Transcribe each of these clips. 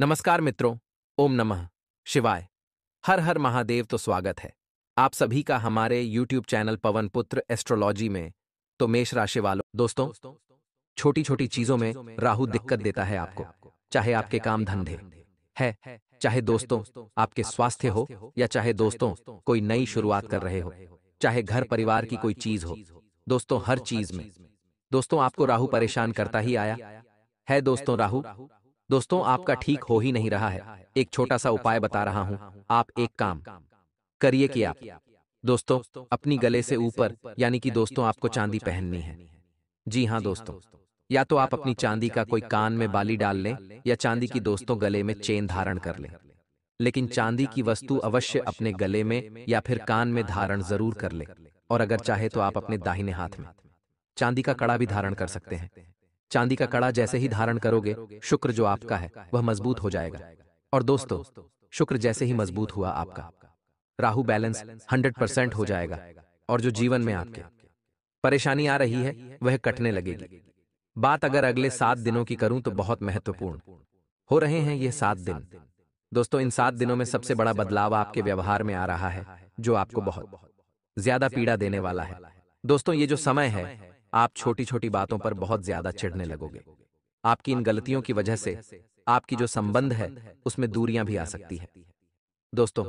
नमस्कार मित्रों। ओम नमः शिवाय। हर हर महादेव। तो स्वागत है आप सभी का हमारे YouTube चैनल पवन पुत्र एस्ट्रोलॉजी में। तो मेष राशि वालों दोस्तों, छोटी छोटी चीजों में राहु दिक्कत देता है आपको। चाहे आपके काम धंधे है, चाहे दोस्तों आपके स्वास्थ्य हो, या चाहे दोस्तों कोई नई शुरुआत कर रहे हो, चाहे घर परिवार की कोई चीज हो। दोस्तों हर चीज में दोस्तों आपको राहु परेशान करता ही आया है। दोस्तों राहु दोस्तों आपका ठीक हो ही नहीं रहा है। एक छोटा सा उपाय बता रहा हूं, आप एक काम करिए कि आप दोस्तों अपनी गले से ऊपर यानी कि दोस्तों आपको चांदी पहननी है। जी हाँ दोस्तों, या तो आप अपनी चांदी का कोई कान में बाली डाल लें, या चांदी की दोस्तों गले में चेन धारण कर लें। लेकिन चांदी की वस्तु अवश्य अपने गले में या फिर कान में धारण जरूर कर लें। और अगर चाहे तो आप अपने दाहिने हाथ में चांदी का कड़ा भी धारण कर सकते हैं। चांदी का कड़ा जैसे ही धारण करोगे, शुक्र जो आपका है वह मजबूत हो जाएगा। और दोस्तों शुक्र जैसे ही मजबूत हुआ आपका राहु बैलेंस 100% हो जाएगा। और जो जीवन में आपके परेशानी आ रही है वह कटने लगेगी। बात अगर अगले 7 दिनों की करूं तो बहुत महत्वपूर्ण हो रहे हैं ये 7 दिन। दोस्तों इन 7 दिनों में सबसे बड़ा बदलाव आपके व्यवहार में आ रहा है, जो आपको बहुत ज्यादा पीड़ा देने वाला है। दोस्तों ये जो समय है, आप छोटी छोटी बातों पर बहुत ज्यादा चिढ़ने लगोगे। आपकी इन गलतियों की वजह से आपकी जो संबंध है उसमें दूरियां भी आ सकती है। दोस्तों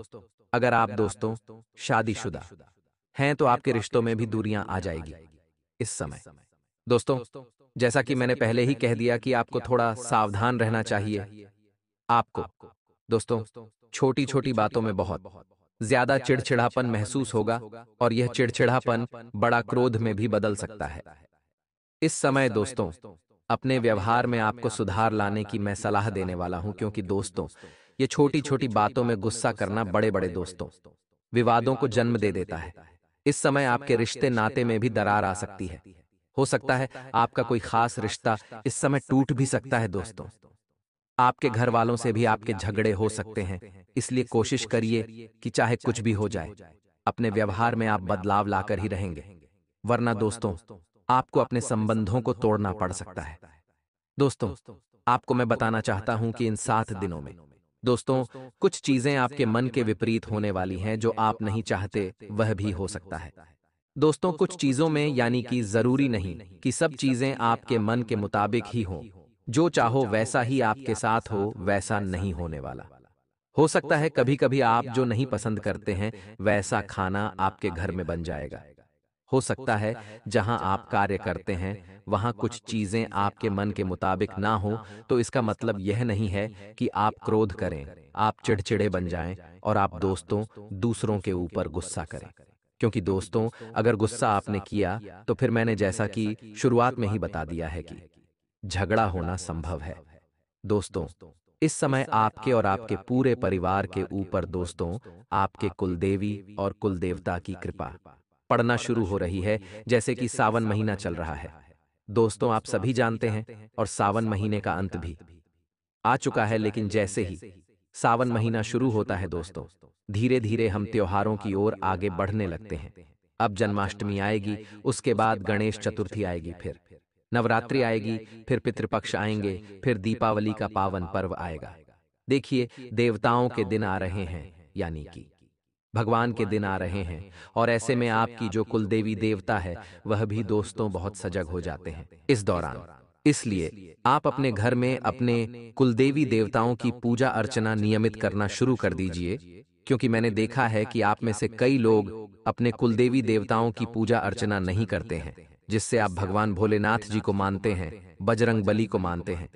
अगर आप दोस्तों शादीशुदा हैं तो आपके रिश्तों में भी दूरियां आ जाएगी इस समय। दोस्तों जैसा कि मैंने पहले ही कह दिया कि आपको थोड़ा सावधान रहना चाहिए। आपको दोस्तों छोटी छोटी बातों में बहुत ज्यादा चिड़चिड़ापन महसूस होगा, और यह चिड़चिड़ापन बड़ा क्रोध में भी बदल सकता है। इस समय दोस्तों अपने व्यवहार में आपको सुधार लाने की मैं सलाह देने वाला हूं, क्योंकि दोस्तों ये छोटी छोटी बातों में गुस्सा करना बड़े बड़े दोस्तों विवादों को जन्म दे देता है। इस समय आपके रिश्ते नाते में भी दरार आ सकती है। हो सकता है आपका कोई खास रिश्ता इस समय टूट भी सकता है। दोस्तों आपके घर वालों से भी आपके झगड़े हो सकते हैं, इसलिए कोशिश करिए कि चाहे कुछ भी हो जाए, अपने व्यवहार में आप बदलाव लाकर ही रहेंगे, वरना दोस्तों आपको अपने संबंधों को तोड़ना पड़ सकता है। दोस्तों आपको मैं बताना चाहता हूं कि इन 7 दिनों में दोस्तों कुछ चीजें आपके मन के विपरीत होने वाली हैं, जो आप नहीं चाहते वह भी हो सकता है। दोस्तों कुछ चीजों में यानी कि जरूरी नहीं कि सब चीजें आपके मन के मुताबिक ही हों। जो चाहो वैसा ही आपके साथ हो, वैसा नहीं होने वाला। हो सकता है कभी कभी आप जो नहीं पसंद करते हैं वैसा खाना आपके घर में बन जाएगा। हो सकता है जहां आप कार्य करते हैं वहां कुछ चीजें आपके मन के मुताबिक ना हो, तो इसका मतलब यह नहीं है कि आप क्रोध करें, आप चिड़चिड़े बन जाएं और आप दोस्तों दूसरों के ऊपर गुस्सा करें। क्योंकि दोस्तों अगर गुस्सा आपने किया तो फिर मैंने जैसा कि शुरुआत में ही बता दिया है कि झगड़ा होना संभव है। दोस्तों इस समय आपके और आपके पूरे परिवार के ऊपर दोस्तों आपके कुलदेवी और कुलदेवता की कृपा पड़ना शुरू हो रही है, जैसे कि सावन महीना चल रहा है। दोस्तों आप सभी जानते हैं, और सावन महीने का अंत भी आ चुका है। लेकिन जैसे ही सावन महीना शुरू होता है दोस्तों, धीरे धीरे हम त्योहारों की ओर आगे बढ़ने लगते हैं। अब जन्माष्टमी आएगी, उसके बाद गणेश चतुर्थी आएगी, फिर नवरात्रि आएगी, फिर पितृपक्ष आएंगे, फिर दीपावली का पावन पर्व आएगा। देखिए देवताओं के दिन आ रहे हैं, यानी कि भगवान के दिन आ रहे हैं, और ऐसे में आपकी जो कुलदेवी देवता है वह भी दोस्तों बहुत सजग हो जाते हैं इस दौरान। इसलिए आप अपने घर में अपने कुलदेवी देवताओं की पूजा अर्चना नियमित करना शुरू कर दीजिए, क्योंकि मैंने देखा है कि आप में से कई लोग अपने कुलदेवी देवताओं की पूजा अर्चना नहीं करते हैं, जिससे आप भगवान भोलेनाथ जी को मानते हैं, बजरंग बली को मानते हैं।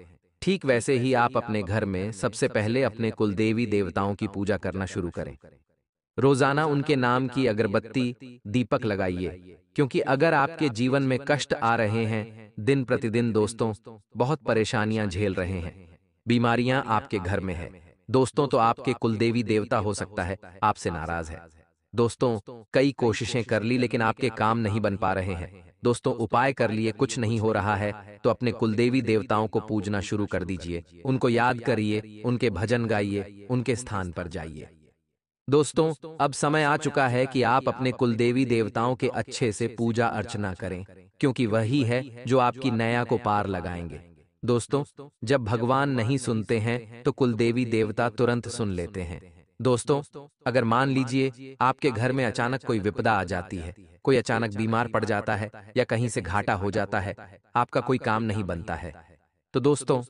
ठीक वैसे ही आप अपने घर में सबसे पहले अपने कुलदेवी देवताओं की पूजा करना शुरू करें। रोजाना उनके नाम की अगरबत्ती दीपक लगाइए, क्योंकि अगर आपके जीवन में कष्ट आ रहे हैं, दिन प्रतिदिन दोस्तों बहुत परेशानियां झेल रहे हैं, बीमारियां आपके घर में है दोस्तों, तो आपके कुलदेवी देवता हो सकता है आपसे नाराज है। दोस्तों कई कोशिशें कर ली लेकिन आपके काम नहीं बन पा रहे हैं। दोस्तों उपाय कर लिए, कुछ नहीं हो रहा है, तो अपने कुलदेवी देवताओं को पूजना शुरू कर दीजिए। उनको याद करिए, उनके भजन गाइए, उनके स्थान पर जाइए। दोस्तों अब समय आ चुका है कि आप अपने कुलदेवी देवताओं के अच्छे से पूजा अर्चना करें, क्योंकि वही है जो आपकी नैया को पार लगाएंगे। दोस्तों, जब भगवान नहीं सुनते हैं तो कुलदेवी देवता तुरंत सुन लेते हैं। दोस्तों, अगर मान लीजिए आपके घर में अचानक कोई विपदा आ जाती है, कोई अचानक बीमार पड़ जाता है या कहीं से घाटा हो जाता है, आपका कोई काम नहीं बनता है, तो दोस्तों,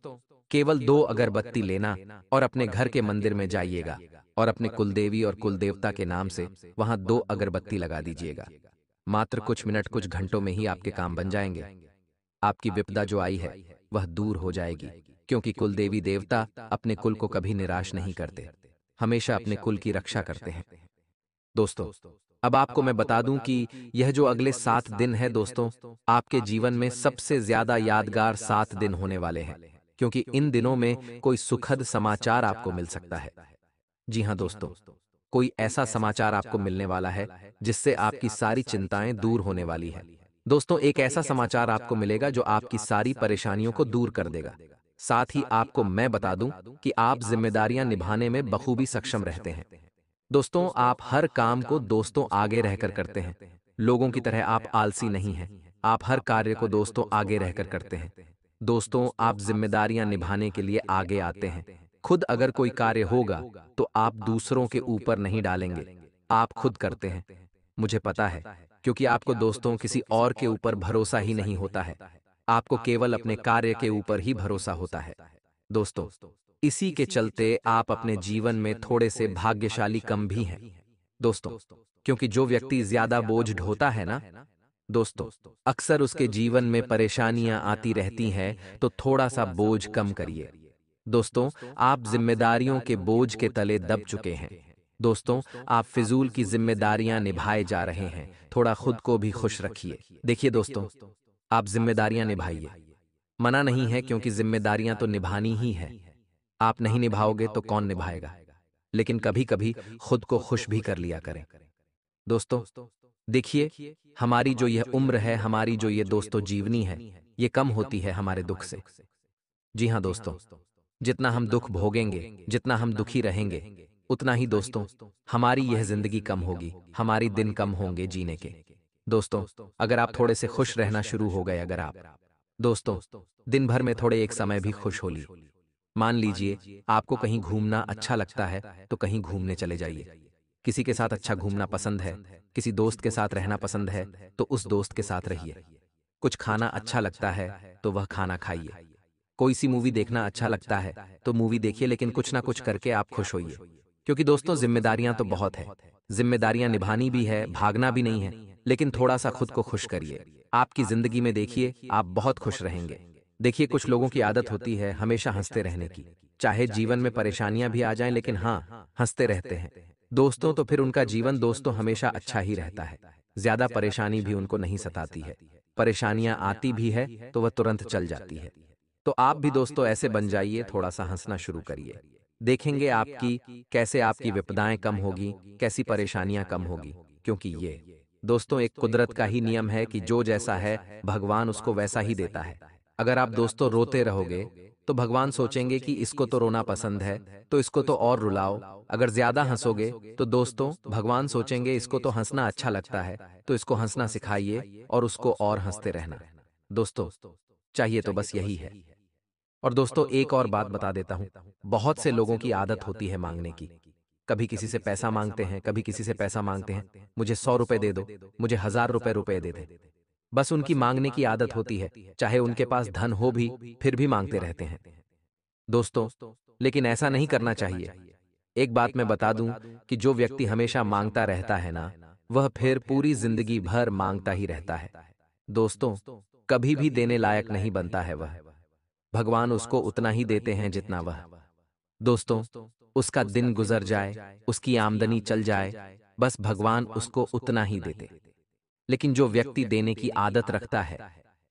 केवल 2 अगरबत्ती लेना और अपने घर के मंदिर में जाइएगा और अपने कुलदेवी और कुलदेवता के नाम से वहां 2 अगरबत्ती लगा दीजिएगा। मात्र कुछ मिनट, कुछ घंटों में ही आपके काम बन जाएंगे। आपकी विपदा जो आई है वह दूर हो जाएगी, क्योंकि कुलदेवी देवता अपने कुल को कभी निराश नहीं करते, हमेशा अपने कुल की रक्षा करते हैं। दोस्तों, अब आपको मैं बता दूं कि यह जो अगले 7 दिन है दोस्तों, आपके जीवन में सबसे ज्यादा यादगार 7 दिन होने वाले हैं, क्योंकि इन दिनों में कोई सुखद समाचार आपको मिल सकता है। जी हाँ दोस्तों, कोई ऐसा समाचार आपको मिलने वाला है जिससे आपकी सारी चिंताएं दूर होने वाली है। दोस्तों, एक ऐसा समाचार आपको मिलेगा जो आपकी सारी परेशानियों को दूर कर देगा। साथ ही आपको मैं बता दूं कि आप जिम्मेदारियां निभाने में बखूबी सक्षम रहते हैं। दोस्तों, आप हर काम को दोस्तों आगे रहकर करते हैं। लोगों की तरह आप आलसी नहीं हैं। आप हर कार्य को दोस्तों आगे रहकर करते हैं। दोस्तों, आप जिम्मेदारियां निभाने के लिए आगे आते हैं। खुद अगर कोई कार्य होगा तो आप दूसरों के ऊपर नहीं डालेंगे, आप खुद करते हैं। मुझे पता है, क्योंकि आपको दोस्तों किसी और के ऊपर भरोसा ही नहीं होता है। आपको केवल अपने कार्य के ऊपर ही भरोसा होता है। दोस्तों, इसी के चलते आप अपने जीवन में थोड़े से भाग्यशाली कम भी हैं। दोस्तों, क्योंकि जो व्यक्ति ज्यादा बोझ ढोता है ना दोस्तों, अक्सर उसके जीवन में परेशानियां आती रहती हैं, तो थोड़ा सा बोझ कम करिए। दोस्तों, आप जिम्मेदारियों के बोझ के तले दब चुके हैं। दोस्तों, आप फिजूल की जिम्मेदारियां निभाए जा रहे हैं, थोड़ा खुद को भी खुश रखिए। देखिए दोस्तों, आप जिम्मेदारियां निभाइए, मना नहीं है, क्योंकि जिम्मेदारियां तो निभानी ही है। आप नहीं निभाओगे तो कौन निभाएगा? लेकिन कभी कभी खुद को खुश भी कर लिया करें। दोस्तों, देखिए, हमारी जो यह उम्र है, हमारी जो ये दोस्तों जीवनी है, ये कम होती है हमारे दुख से। जी हाँ दोस्तों, जितना हम दुख भोगेंगे, जितना हम दुखी रहेंगे, उतना ही दोस्तों हमारी यह जिंदगी कम होगी, हमारी दिन कम होंगे जीने के। दोस्तों, अगर आप थोड़े से खुश रहना शुरू हो गए, अगर आप दोस्तों दिन भर में थोड़े एक समय भी खुश हो ली, मान लीजिए आपको कहीं घूमना अच्छा लगता है तो कहीं घूमने चले जाइए। किसी के साथ अच्छा घूमना पसंद है, किसी दोस्त के साथ रहना पसंद है तो उस दोस्त के साथ रहिए। कुछ खाना अच्छा लगता है तो वह खाना खाइए। कोई सी मूवी देखना अच्छा लगता है तो मूवी देखिए, लेकिन कुछ ना कुछ करके आप खुश होइए। क्योंकि दोस्तों, जिम्मेदारियां तो बहुत है, जिम्मेदारियां निभानी भी है, भागना भी नहीं है, लेकिन थोड़ा सा खुद को खुश करिए। आपकी जिंदगी में देखिए, आप बहुत खुश रहेंगे। देखिए, कुछ लोगों की आदत होती है हमेशा हंसते रहने की, चाहे जीवन में परेशानियां भी आ जाएं, लेकिन हाँ, हंसते रहते हैं। दोस्तों, तो फिर उनका जीवन दोस्तों हमेशा अच्छा ही रहता है। ज्यादा परेशानी भी उनको नहीं सताती है। परेशानियां आती भी है तो वह तुरंत चल जाती है। तो आप भी दोस्तों ऐसे बन जाइए, थोड़ा सा हंसना शुरू करिए। देखेंगे आपकी कैसे आपकी विपदाएं कम होगी, कैसी परेशानियां कम होगी। क्योंकि ये दोस्तों एक कुदरत का ही नियम है कि जो जैसा है भगवान उसको वैसा ही देता है। अगर आप दोस्तों रोते रहोगे तो भगवान सोचेंगे कि इसको तो रोना पसंद है, तो इसको तो और रुलाओ। अगर ज्यादा हंसोगे तो दोस्तों भगवान सोचेंगे इसको तो हंसना अच्छा लगता है, तो इसको हंसना सिखाइए और उसको और हंसते रहना। दोस्तों, चाहिए तो बस यही है। और दोस्तों, एक और बात बता देता हूं, बहुत से लोगों की आदत होती है मांगने की। कभी किसी से पैसा मांगते हैं, कभी किसी से पैसा मांगते हैं, मुझे 100 रुपए दे दो, मुझे 1000 रुपए दे दे। बस उनकी मांगने की आदत होती है, चाहे उनके पास धन हो भी फिर भी मांगते रहते हैं। दोस्तों, लेकिन ऐसा नहीं करना चाहिए। एक बात मैं बता दूं कि जो व्यक्ति हमेशा मांगता रहता है ना, वह फिर पूरी जिंदगी भर मांगता ही रहता है। दोस्तों, कभी भी देने लायक नहीं बनता है वह। भगवान उसको उतना ही देते हैं जितना वह दोस्तों उसका दिन गुजर जाए, उसकी आमदनी चल जाए, बस भगवान उसको उतना ही देते। लेकिन जो व्यक्ति देने की आदत रखता है,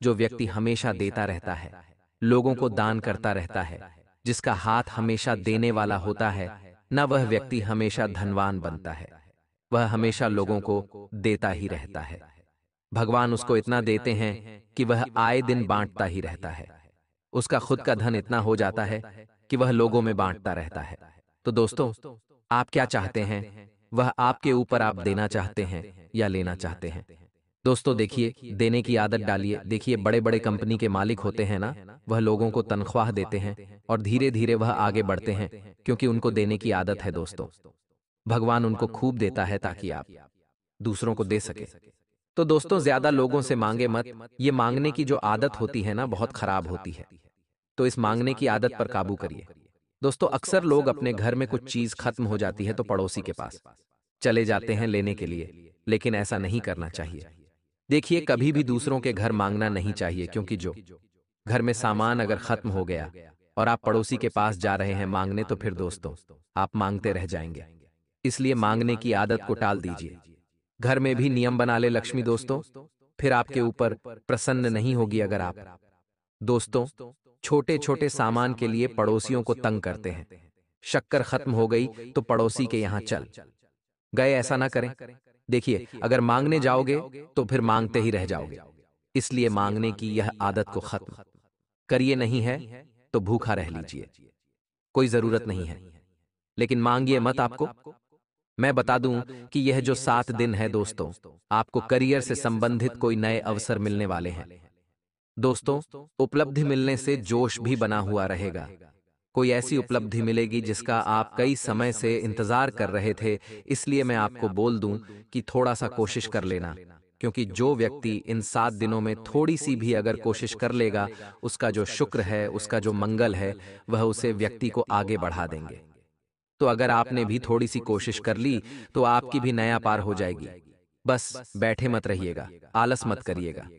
जो व्यक्ति हमेशा देता रहता है, लोगों को दान करता रहता है, जिसका हाथ हमेशा देने वाला होता है, न वह व्यक्ति हमेशा धनवान बनता है, वह हमेशा लोगों को देता ही रहता है। भगवान उसको इतना देते हैं कि वह आए दिन बांटता ही रहता है। उसका खुद का धन इतना हो जाता है कि वह लोगों में बांटता रहता है। तो दोस्तों, आप क्या चाहते हैं? वह आपके ऊपर, आप देना चाहते हैं या लेना चाहते हैं? दोस्तों देखिए, देने की आदत डालिए। देखिए, बड़े बड़े कंपनी के मालिक होते हैं ना, वह लोगों को तनख्वाह देते हैं और धीरे धीरे वह आगे बढ़ते हैं, क्योंकि उनको देने की आदत है दोस्तों। भगवान उनको खूब देता है ताकि आप दूसरों को दे सके। तो दोस्तों, ज्यादा लोगों से मांगे मत। ये मांगने की जो आदत होती है ना, बहुत खराब होती है। तो इस मांगने की आदत पर काबू करिए। दोस्तों, अक्सर लोग अपने घर में कुछ चीज खत्म हो जाती है तो पड़ोसी के पास चले जाते हैं लेने के लिए, लेकिन ऐसा नहीं करना चाहिए। देखिए, कभी भी दूसरों के घर मांगना नहीं चाहिए, क्योंकि जो घर में सामान अगर खत्म हो गया और आप पड़ोसी के पास जा रहे हैं मांगने, तो फिर दोस्तों आप मांगते रह जाएंगे। इसलिए मांगने की आदत को टाल दीजिए। घर में भी नियम बना ले लक्ष्मी दोस्तों, फिर आपके ऊपर प्रसन्न नहीं होगी अगर आप दोस्तों छोटे छोटे सामान के लिए पड़ोसियों को तंग करते हैं। शक्कर खत्म हो गई तो पड़ोसी के यहां चल गए, ऐसा ना करें। देखिए, अगर मांगने जाओगे तो फिर मांगते ही रह जाओगे। इसलिए मांगने की यह आदत को खत्म करिए। नहीं है तो भूखा रह लीजिए, कोई जरूरत नहीं है, लेकिन मांगिए मत। आपको मैं बता दूं कि यह जो 7 दिन है दोस्तों, आपको करियर से संबंधित कोई नए अवसर मिलने वाले हैं। दोस्तों, उपलब्धि मिलने से जोश भी बना हुआ रहेगा। कोई ऐसी उपलब्धि मिलेगी जिसका आप कई समय से इंतजार कर रहे थे। इसलिए मैं आपको बोल दूं कि थोड़ा सा कोशिश कर लेना, क्योंकि जो व्यक्ति इन 7 दिनों में थोड़ी सी भी अगर कोशिश कर लेगा, उसका जो शुक्र है, उसका जो मंगल है, वह उसे व्यक्ति को आगे बढ़ा देंगे। तो अगर आपने भी थोड़ी सी कोशिश कर ली तो आपकी भी नया पार हो जाएगी। बस बैठे मत रहिएगा, आलस मत करिएगा।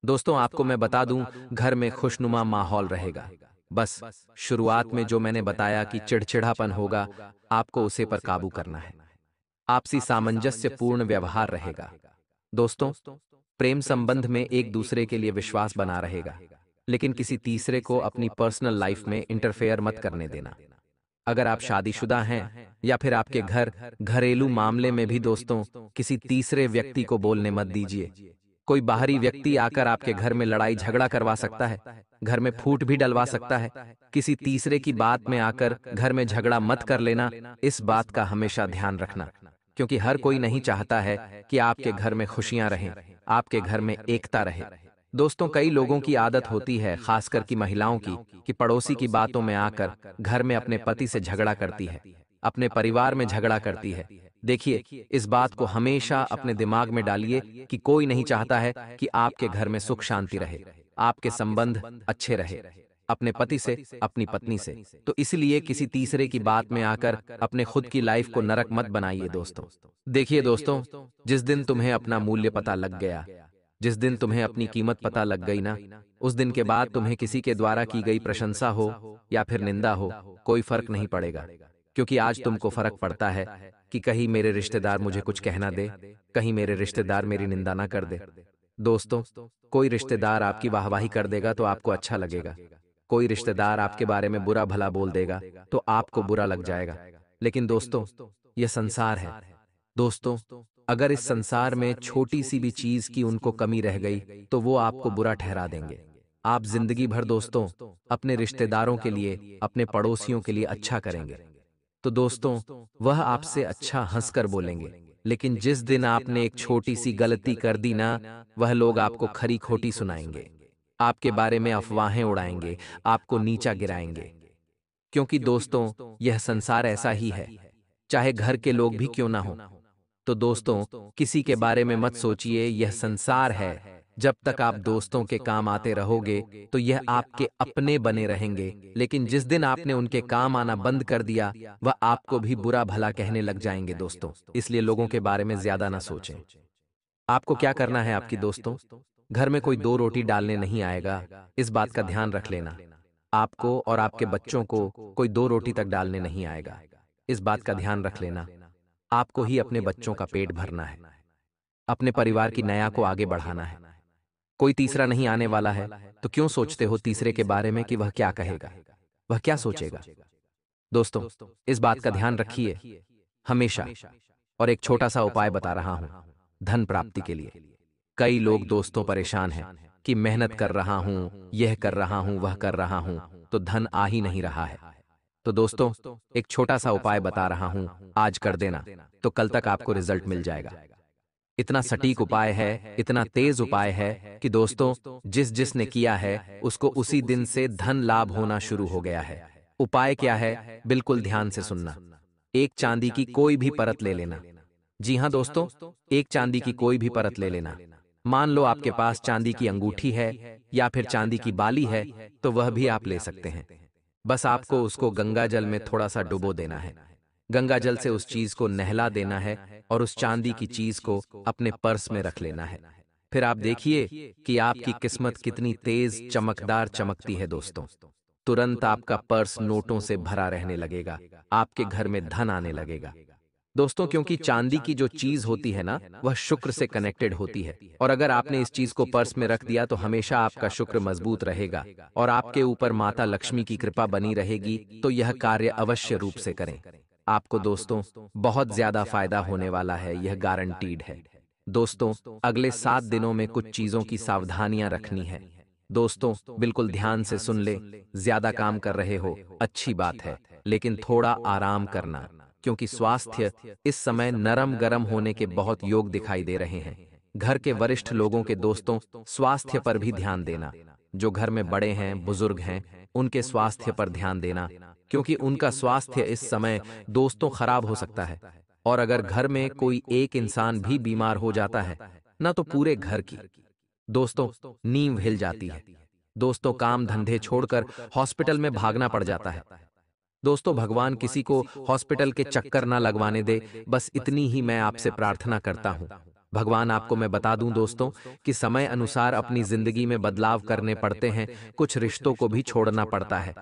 दोस्तों, आपको मैं बता दूं, घर में खुशनुमा माहौल रहेगा। बस शुरुआत में जो मैंने बताया कि चिड़चिड़ापन होगा, आपको उसे पर काबू करना है। आपसी सामंजस्यपूर्ण व्यवहार रहेगा। दोस्तों, प्रेम संबंध में एक दूसरे के लिए विश्वास बना रहेगा, लेकिन किसी तीसरे को अपनी पर्सनल लाइफ में इंटरफेयर मत करने देना। अगर आप शादीशुदा हैं या फिर आपके घर घरेलू मामले में भी दोस्तों, किसी तीसरे व्यक्ति को बोलने मत दीजिए। कोई बाहरी व्यक्ति आकर आपके घर में लड़ाई झगड़ा करवा सकता है, घर में फूट भी डलवा सकता है। किसी तीसरे की बात में आकर घर में झगड़ा मत कर लेना, इस बात का हमेशा ध्यान रखना, क्योंकि हर कोई नहीं चाहता है कि आपके घर में खुशियां रहें, आपके घर में एकता रहे। दोस्तों, कई लोगों की आदत होती है, खासकर की महिलाओं की, कि पड़ोसी की बातों में आकर घर में अपने पति से झगड़ा करती है, अपने परिवार में झगड़ा करती है। देखिए, इस बात को हमेशा अपने दिमाग में डालिए कि कोई नहीं चाहता है कि आपके घर में सुख शांति रहे, आपके संबंध अच्छे रहे, अपने पति से, अपनी पत्नी से। तो इसलिए किसी तीसरे की बात में आकर अपने खुद की लाइफ को नरक मत बनाइए दोस्तों। देखिए दोस्तों, जिस दिन तुम्हें अपना मूल्य पता लग गया, जिस दिन तुम्हें अपनी कीमत पता लग गई ना, उस दिन के बाद तुम्हें किसी के द्वारा की गई प्रशंसा हो या फिर निंदा हो, कोई फर्क नहीं पड़ेगा। क्योंकि आज तुमको फर्क पड़ता है कि कहीं मेरे रिश्तेदार मुझे कुछ कहना दे, कहीं मेरे रिश्तेदार मेरी निंदा ना कर दे। दोस्तों, कोई रिश्तेदार आपकी वाहवाही कर देगा तो आपको अच्छा लगेगा, कोई रिश्तेदार आपके बारे में बुरा भला बोल देगा तो आपको बुरा लग जाएगा। लेकिन दोस्तों, यह संसार है। दोस्तों, अगर इस संसार में छोटी सी भी चीज की उनको कमी रह गई तो वो आपको बुरा ठहरा देंगे। आप जिंदगी भर दोस्तों अपने रिश्तेदारों के लिए, अपने पड़ोसियों के लिए अच्छा करेंगे तो दोस्तों वह आपसे अच्छा हंसकर बोलेंगे। लेकिन जिस दिन आपने एक छोटी सी गलती कर दी ना, वह लोग आपको खरी खोटी सुनाएंगे, आपके बारे में अफवाहें उड़ाएंगे, आपको नीचा गिराएंगे। क्योंकि दोस्तों, यह संसार ऐसा ही है, चाहे घर के लोग भी क्यों ना हो। तो दोस्तों, किसी के बारे में मत सोचिए, यह संसार है। जब तक आप दोस्तों के काम आते रहोगे तो यह आपके अपने बने रहेंगे, लेकिन जिस दिन आपने उनके काम आना बंद कर दिया, वह आपको भी बुरा भला कहने लग जाएंगे दोस्तों। इसलिए लोगों के बारे में ज्यादा ना सोचें। आपको क्या करना है आपकी दोस्तों, घर में कोई 2 रोटी डालने नहीं आएगा, इस बात का ध्यान रख लेना। आपको और आपके बच्चों को कोई 2 रोटी तक डालने नहीं आएगा, इस बात का ध्यान रख लेना। आपको ही अपने बच्चों का पेट भरना है, अपने परिवार की नया को आगे बढ़ाना है। कोई तीसरा नहीं आने वाला है, तो क्यों सोचते हो तीसरे के बारे में कि वह क्या कहेगा, वह क्या सोचेगा। दोस्तों, इस बात का ध्यान रखिए हमेशा। और एक छोटा सा उपाय बता रहा हूं धन प्राप्ति के लिए। कई लोग दोस्तों परेशान हैं कि मेहनत कर रहा हूं, यह कर रहा हूं, वह कर रहा हूं, तो धन आ ही नहीं रहा है। तो दोस्तों, एक छोटा सा उपाय बता रहा हूं, आज कर देना तो कल तक आपको रिजल्ट मिल जाएगा। इतना सटीक उपाय है, इतना तेज उपाय है कि दोस्तों जिसने किया है उसको उसी दिन से धन लाभ होना शुरू हो गया है। उपाय क्या है? बिल्कुल ध्यान से सुनना। एक चांदी की कोई भी परत ले लेना। जी हाँ दोस्तों, एक चांदी की कोई भी परत ले लेना। मान लो आपके पास चांदी की अंगूठी है या फिर चांदी की बाली है, तो वह भी आप ले सकते हैं। बस आपको उसको गंगा जल में थोड़ा सा डुबो देना है। गंगा जल से उस चीज को नहला देना है और उस चांदी की चीज को अपने पर्स में रख लेना है। फिर आप देखिए कि आपकी किस्मत कितनी तेज चमकदार चमकती है दोस्तों। तुरंत आपका पर्स नोटों से भरा रहने लगेगा, आपके घर में धन आने लगेगा। दोस्तों क्योंकि चांदी की जो चीज होती है ना, वह शुक्र से कनेक्टेड होती है, और अगर आपने इस चीज को पर्स में रख दिया तो हमेशा आपका शुक्र मजबूत रहेगा और आपके ऊपर माता लक्ष्मी की कृपा बनी रहेगी। तो यह कार्य अवश्य रूप से करें। आपको दोस्तों बहुत ज्यादा फायदा होने वाला है, यह गारंटीड है। दोस्तों अगले 7 दिनों में कुछ चीजों की सावधानियां रखनी है। दोस्तों बिल्कुल ध्यान से सुन ले। ज्यादा काम कर रहे हो, अच्छी बात है, लेकिन थोड़ा आराम करना, क्योंकि स्वास्थ्य इस समय नरम गरम होने के बहुत योग दिखाई दे रहे हैं। घर के वरिष्ठ लोगों के दोस्तों स्वास्थ्य पर भी ध्यान देना। जो घर में बड़े हैं, बुजुर्ग हैं, उनके स्वास्थ्य पर ध्यान देना, क्योंकि उनका स्वास्थ्य इस समय दोस्तों खराब हो सकता है। और अगर घर में कोई एक इंसान भी बीमार हो जाता है ना, तो पूरे घर की दोस्तों नींव हिल जाती है। दोस्तों काम धंधे छोड़कर हॉस्पिटल में भागना पड़ जाता है। दोस्तों भगवान किसी को हॉस्पिटल के चक्कर ना लगवाने दे, बस इतनी ही मैं आपसे प्रार्थना करता हूं। भगवान आपको मैं बता दूं दोस्तों कि समय अनुसार अपनी जिंदगी में बदलाव करने पड़ते हैं, कुछ रिश्तों को भी छोड़ना पड़ता है।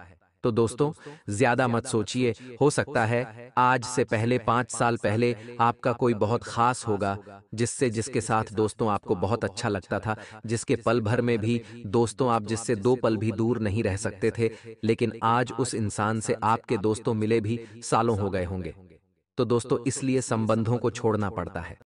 तो दोस्तों ज्यादा मत सोचिए, हो सकता है आज से पहले 5 साल पहले आपका कोई बहुत खास होगा, जिसके साथ दोस्तों आपको बहुत अच्छा लगता था, जिसके पल भर में भी दोस्तों आप जिससे 2 पल भी दूर नहीं रह सकते थे, लेकिन आज उस इंसान से आपके दोस्तों मिले भी सालों हो गए होंगे। तो दोस्तों इसलिए संबंधों को छोड़ना पड़ता है।